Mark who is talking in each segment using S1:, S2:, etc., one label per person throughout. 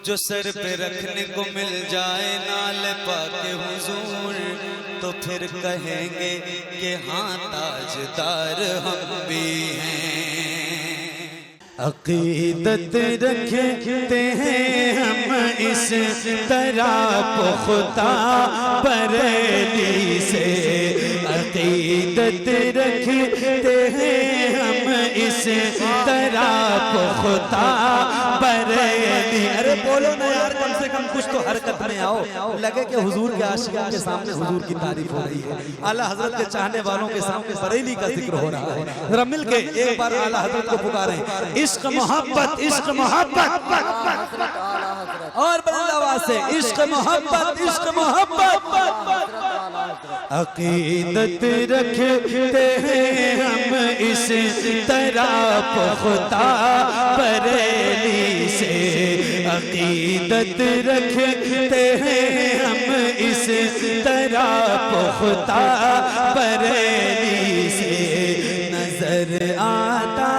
S1: जो सर पे रखने को मिल जाए नाल पाके हुजूर, तो फिर कहेंगे कि हाँ ताजदार हम भी हैं। अकीदत रखते हैं हम इस तरह पुख्ता बरेली से, अकीदत रखते हैं हम इस तरह पुख्ता बरेली। अरे बोलो ना यार, कम से कम कुछ तो हरकत में आओ, लगे कि हुजूर के आशिकों के सामने हुजूर की तारीफ हो रही है, आला हजरत के चाहने वालों के सामने बरेली का जिक्र हो रहा है। जरा मिल के एक बार आला हजरत को पुकारें, इश्क मोहब्बत इश्क मोहब्बत, और बुलंद आवाज से इश्क मोहब्बत इश्क मोहब्बत। अकीदत रखते हैं हम इस तरह पुख्ता बरेली से, अकीदत रखते हैं हम इस तरह पुख्ता बरेली से। नजर आता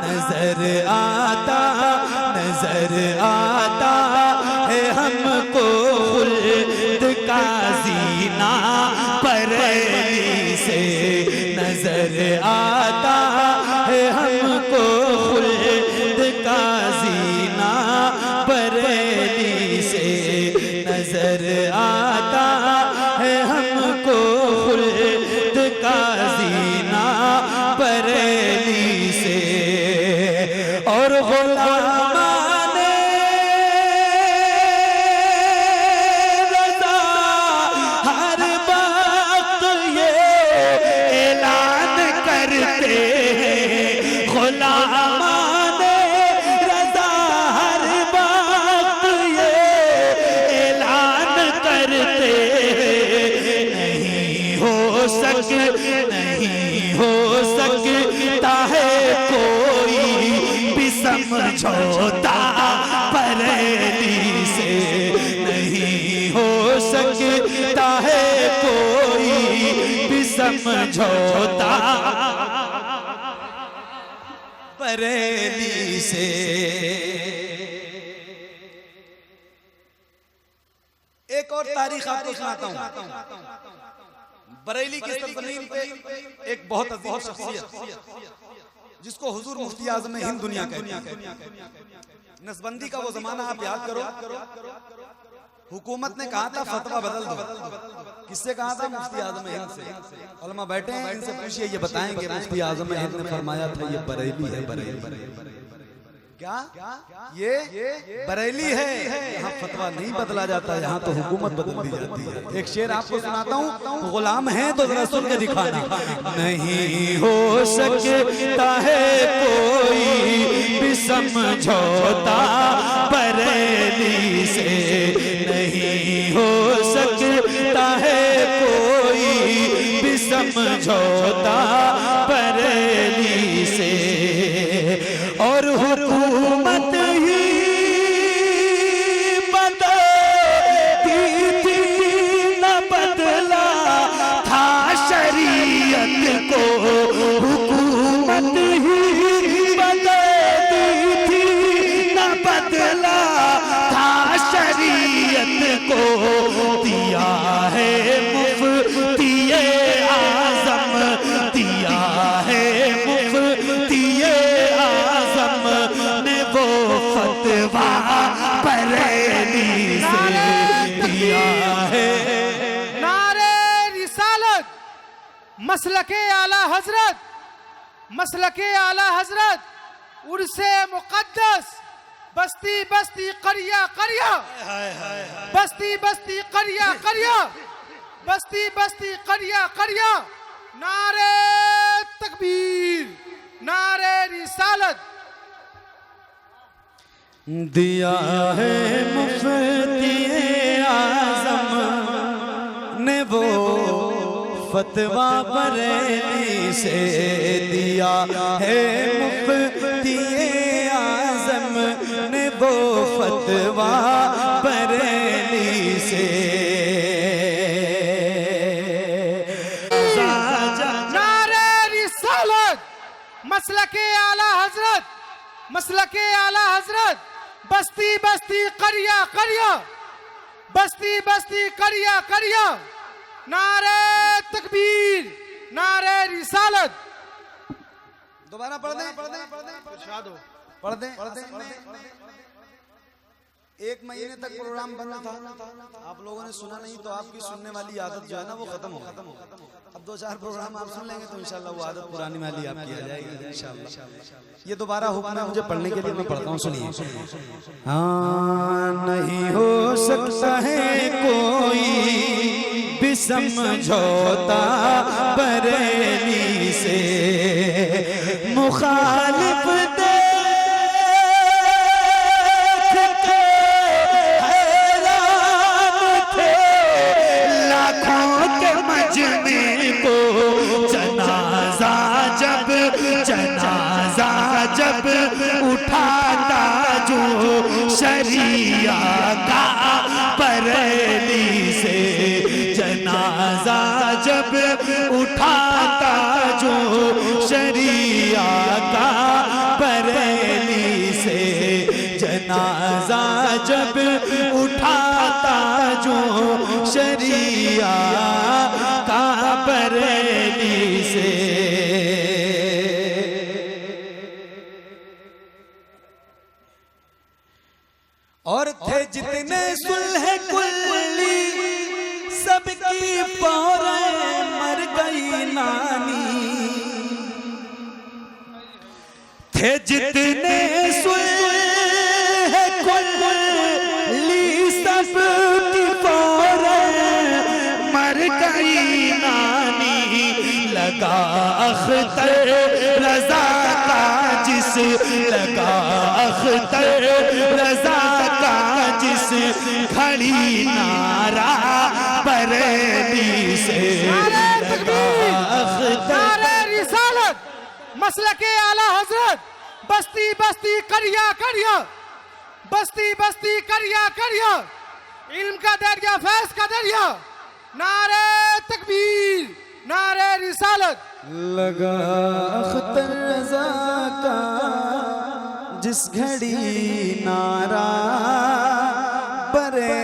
S1: नजर आता नजर आता है हमको खुल्द का जीना बरेली से, नजर आता है हमको खुल्द का जीना बरेली से, नजर आता है हमको खुल्द का जीना बरेली से। और गुलामाने रज़ा हर वक्त ये ऐलान करते हैं, गुलामाने रज़ा हर वक्त ये ऐलान करते हैं, नहीं हो सकता है कोई भी समझौता बरेली से, नहीं हो सकता है कोई भी समझौता बरेली से। एक और तारीख आपको सुनाता हूं। बरेली की सरजमीन पे एक बहुत अजीम शख्सियत जिसको हुजूर मुफ्ती आज़म हिंद दुनिया कहते हैं। नसबंदी का वो जमाना आप याद करो, हुकूमत ने कहा था फतवा बदल दो। किससे कहा था? मुफ्ती आज़म हिंद से। उलमा बैठे हैं, इनसे पूछिए, ये बताएंगे मुफ्ती आज़म हिंद ने फरमाया था ये बरेली है। बरेली क्या ये बरेली है, यहाँ फतवा नहीं बदला जाता, यहाँ तो हुकूमत बदल दी जाती है। एक शेर आपको सुनाता हूँ, गुलाम है तो जरा सुन के दिखाना। नहीं हो सकता है कोई भी समझौता बरेली से, नहीं हो सकता है कोई भी समझौता बरेली से। और हुकूमत ही बदलती थी न बदला था शरीयत को, हुकूमत ही बदलती थी न बदला था शरीयत को। दिया है मुफ्ती आज़म, दिया है मुफ्ती ने वो फतवा बरेली से दिया है।
S2: नारे रिसालत, मसलके आला हजरत, मसलके आला हजरत, उर्से मुक़द्दस, बस्ती बस्ती करिया करिया, बस्ती बस्ती करिया करिया, बस्ती बस्ती करिया करिया। नारे तकबीर, नारे रिसालत।
S1: दिया है मुफ्ती आज़म ने वो फतवा बरेली से, दिया है मुफ्ती आज़म ने वो फतवा बरेली से।
S2: नारे रिसालत, मसलके आला हजरत, मसलके आला हजरत, बस्ती बस्ती करिया करिया, बस्ती बस्ती करिया करिया, नारे तकबीर, नारे रिसालत।
S3: दोबारा पढ़ दें, पढ़ दें। एक महीने तक प्रोग्राम बना था, आप लोगों ने सुना नहीं, तो आपकी सुनने वाली आदत जो है ना वो खत्म हो। अब 2-4 प्रोग्राम आप सुन लेंगे तो इंशाल्लाह वो आदत पुरानी वाली आपकी आ जाएगी इंशाल्लाह। ये दोबारा हुक्म है मुझे पढ़ने के लिए, मैं पढ़ता हूँ, सुनिए।
S1: हाँ, नहीं हो सकता है कोई भी समझौता बरेली से, मुखालिफ जब उठाता जो शरिया का बरेली से, जनाजा जब उठाता जो शरिया का बरेली से, जनाजा जब उठाता जो शरिया का बरेली से। और थे जितने सुलह कुल्ली सबकी पौरे मर गई नानी, थे जितने सुलह कुल्ली सबकी पौरे मर गई नानी, लगा अख्तर रजा का जिस, लगा अख्तर रजा जिस खड़ी नारा बरेली से,
S2: नारे रिसालत, मसलके आला हजरत, बस्ती बस्ती करिया करिया, बस्ती बस्ती करिया करिया, इल्म का दरिया, फैज का दरिया, नारे तकबीर, नारे रिसालत।
S1: लगा अख्तर रज़ा का जिस घड़ी नारा बरे